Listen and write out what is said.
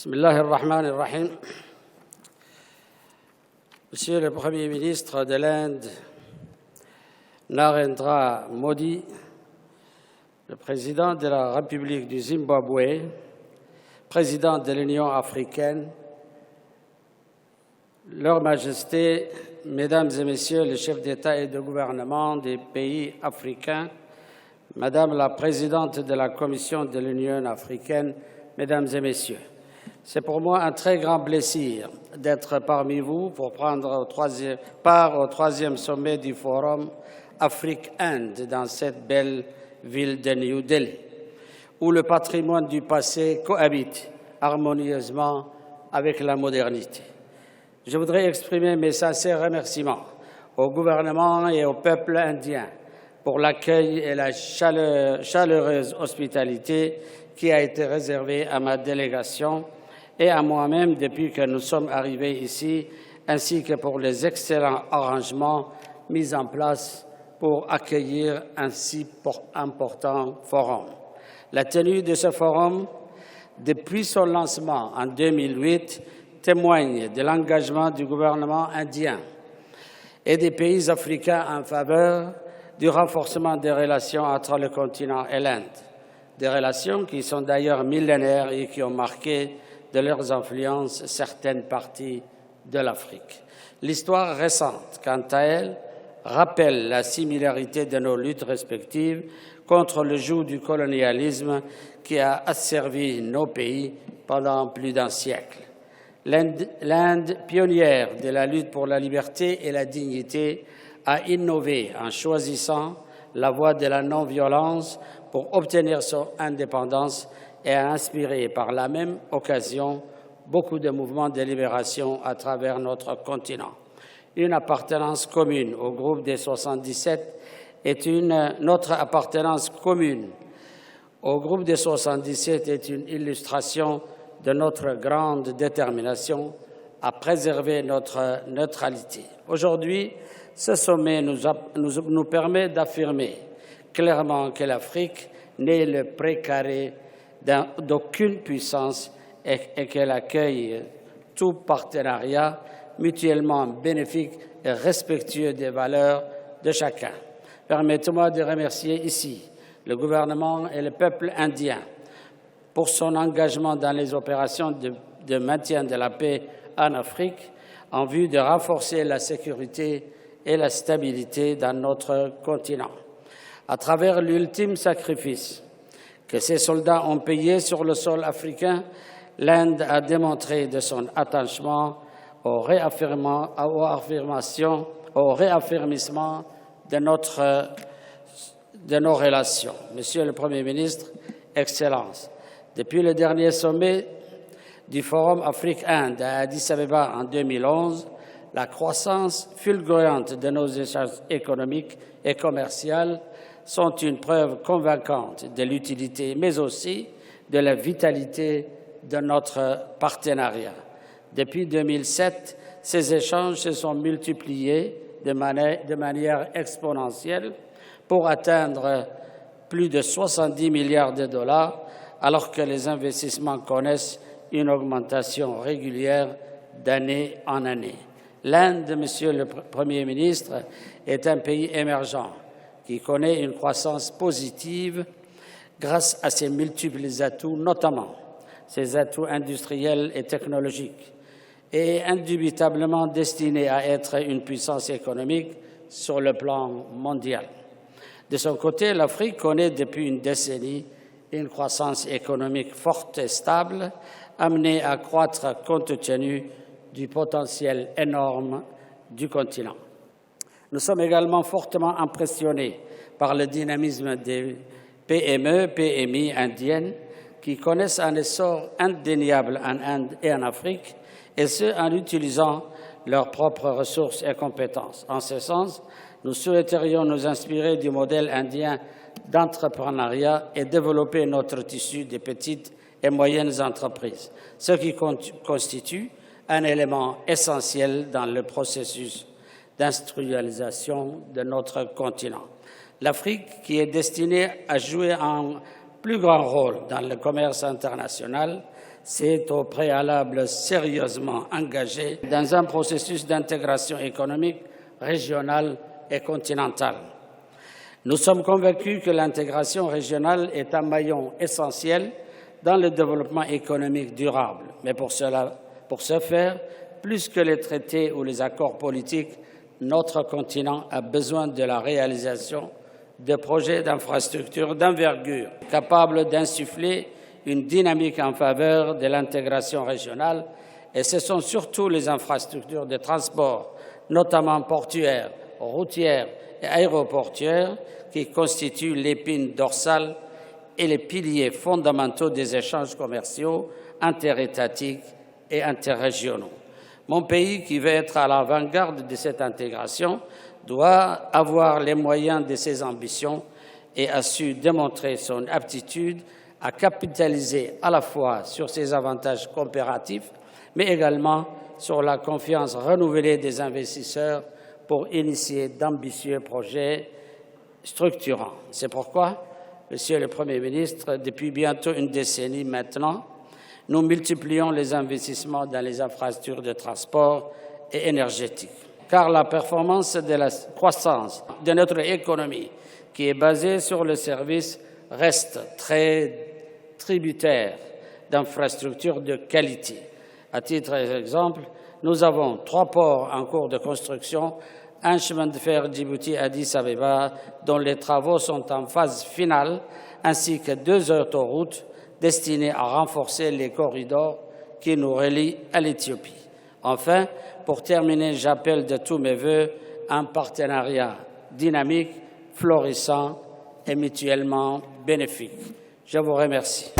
Bismillah ar-Rahman ar-Rahim. Monsieur le Premier ministre de l'Inde, Narendra Modi, le président de la République du Zimbabwe, président de l'Union africaine, Leurs Majestés, Mesdames et Messieurs les chefs d'État et de gouvernement des pays africains, Madame la Présidente de la Commission de l'Union africaine, Mesdames et Messieurs, c'est pour moi un très grand plaisir d'être parmi vous pour prendre part au troisième sommet du Forum Afrique-Inde dans cette belle ville de New Delhi, où le patrimoine du passé cohabite harmonieusement avec la modernité. Je voudrais exprimer mes sincères remerciements au gouvernement et au peuple indien pour l'accueil et la chaleureuse hospitalité qui a été réservée à ma délégation et à moi-même depuis que nous sommes arrivés ici, ainsi que pour les excellents arrangements mis en place pour accueillir un si important forum. La tenue de ce forum, depuis son lancement en 2008, témoigne de l'engagement du gouvernement indien et des pays africains en faveur du renforcement des relations entre le continent et l'Inde, des relations qui sont d'ailleurs millénaires et qui ont marqué de leurs influences certaines parties de l'Afrique. L'histoire récente, quant à elle, rappelle la similarité de nos luttes respectives contre le joug du colonialisme qui a asservi nos pays pendant plus d'un siècle. L'Inde, pionnière de la lutte pour la liberté et la dignité, a innové en choisissant la voie de la non-violence pour obtenir son indépendance et a inspiré par la même occasion beaucoup de mouvements de libération à travers notre continent. Une appartenance commune au groupe des 77 notre appartenance commune au groupe des 77 est une illustration de notre grande détermination à préserver notre neutralité. Aujourd'hui, ce sommet nous permet d'affirmer clairement que l'Afrique n'est le précaré d'aucune puissance et qu'elle accueille tout partenariat mutuellement bénéfique et respectueux des valeurs de chacun. Permettez-moi de remercier ici le gouvernement et le peuple indien pour son engagement dans les opérations de maintien de la paix en Afrique en vue de renforcer la sécurité et la stabilité dans notre continent. À travers l'ultime sacrifice que ces soldats ont payé sur le sol africain, l'Inde a démontré de son attachement au réaffirmissement de nos relations. Monsieur le Premier ministre, Excellences, depuis le dernier sommet du Forum Afrique-Inde à Addis Abeba en 2011, la croissance fulgurante de nos échanges économiques et commerciaux sont une preuve convaincante de l'utilité, mais aussi de la vitalité de notre partenariat. Depuis 2007, ces échanges se sont multipliés de manière exponentielle pour atteindre plus de 70 milliards de dollars, alors que les investissements connaissent une augmentation régulière d'année en année. L'Inde, Monsieur le Premier ministre, est un pays émergent qui connaît une croissance positive grâce à ses multiples atouts, notamment ses atouts industriels et technologiques, et est indubitablement destiné à être une puissance économique sur le plan mondial. De son côté, l'Afrique connaît depuis une décennie une croissance économique forte et stable, amenée à croître compte tenu du potentiel énorme du continent. Nous sommes également fortement impressionnés par le dynamisme des PME, PMI indiennes qui connaissent un essor indéniable en Inde et en Afrique, et ce, en utilisant leurs propres ressources et compétences. En ce sens, nous souhaiterions nous inspirer du modèle indien d'entrepreneuriat et développer notre tissu de petites et moyennes entreprises, ce qui constitue un élément essentiel dans le processus d'industrialisation de notre continent. L'Afrique, qui est destinée à jouer un plus grand rôle dans le commerce international, s'est au préalable sérieusement engagé dans un processus d'intégration économique régionale et continentale. Nous sommes convaincus que l'intégration régionale est un maillon essentiel dans le développement économique durable. Mais pour ce faire, plus que les traités ou les accords politiques, notre continent a besoin de la réalisation de projets d'infrastructures d'envergure capables d'insuffler une dynamique en faveur de l'intégration régionale, et ce sont surtout les infrastructures de transport, notamment portuaires, routières et aéroportuaires, qui constituent l'épine dorsale et les piliers fondamentaux des échanges commerciaux interétatiques et interrégionaux. Mon pays, qui veut être à l'avant-garde de cette intégration, doit avoir les moyens de ses ambitions et a su démontrer son aptitude à capitaliser à la fois sur ses avantages comparatifs, mais également sur la confiance renouvelée des investisseurs pour initier d'ambitieux projets structurants. C'est pourquoi, Monsieur le Premier ministre, depuis bientôt une décennie maintenant, nous multiplions les investissements dans les infrastructures de transport et énergétique. Car la performance de la croissance de notre économie, qui est basée sur le service, reste très tributaire d'infrastructures de qualité. À titre d'exemple, nous avons 3 ports en cours de construction, un chemin de fer Djibouti-Addis Abeba dont les travaux sont en phase finale, ainsi que 2 autoroutes destinées à renforcer les corridors qui nous relient à l'Éthiopie. Enfin, pour terminer, j'appelle de tous mes vœux un partenariat dynamique, florissant et mutuellement bénéfique. Je vous remercie.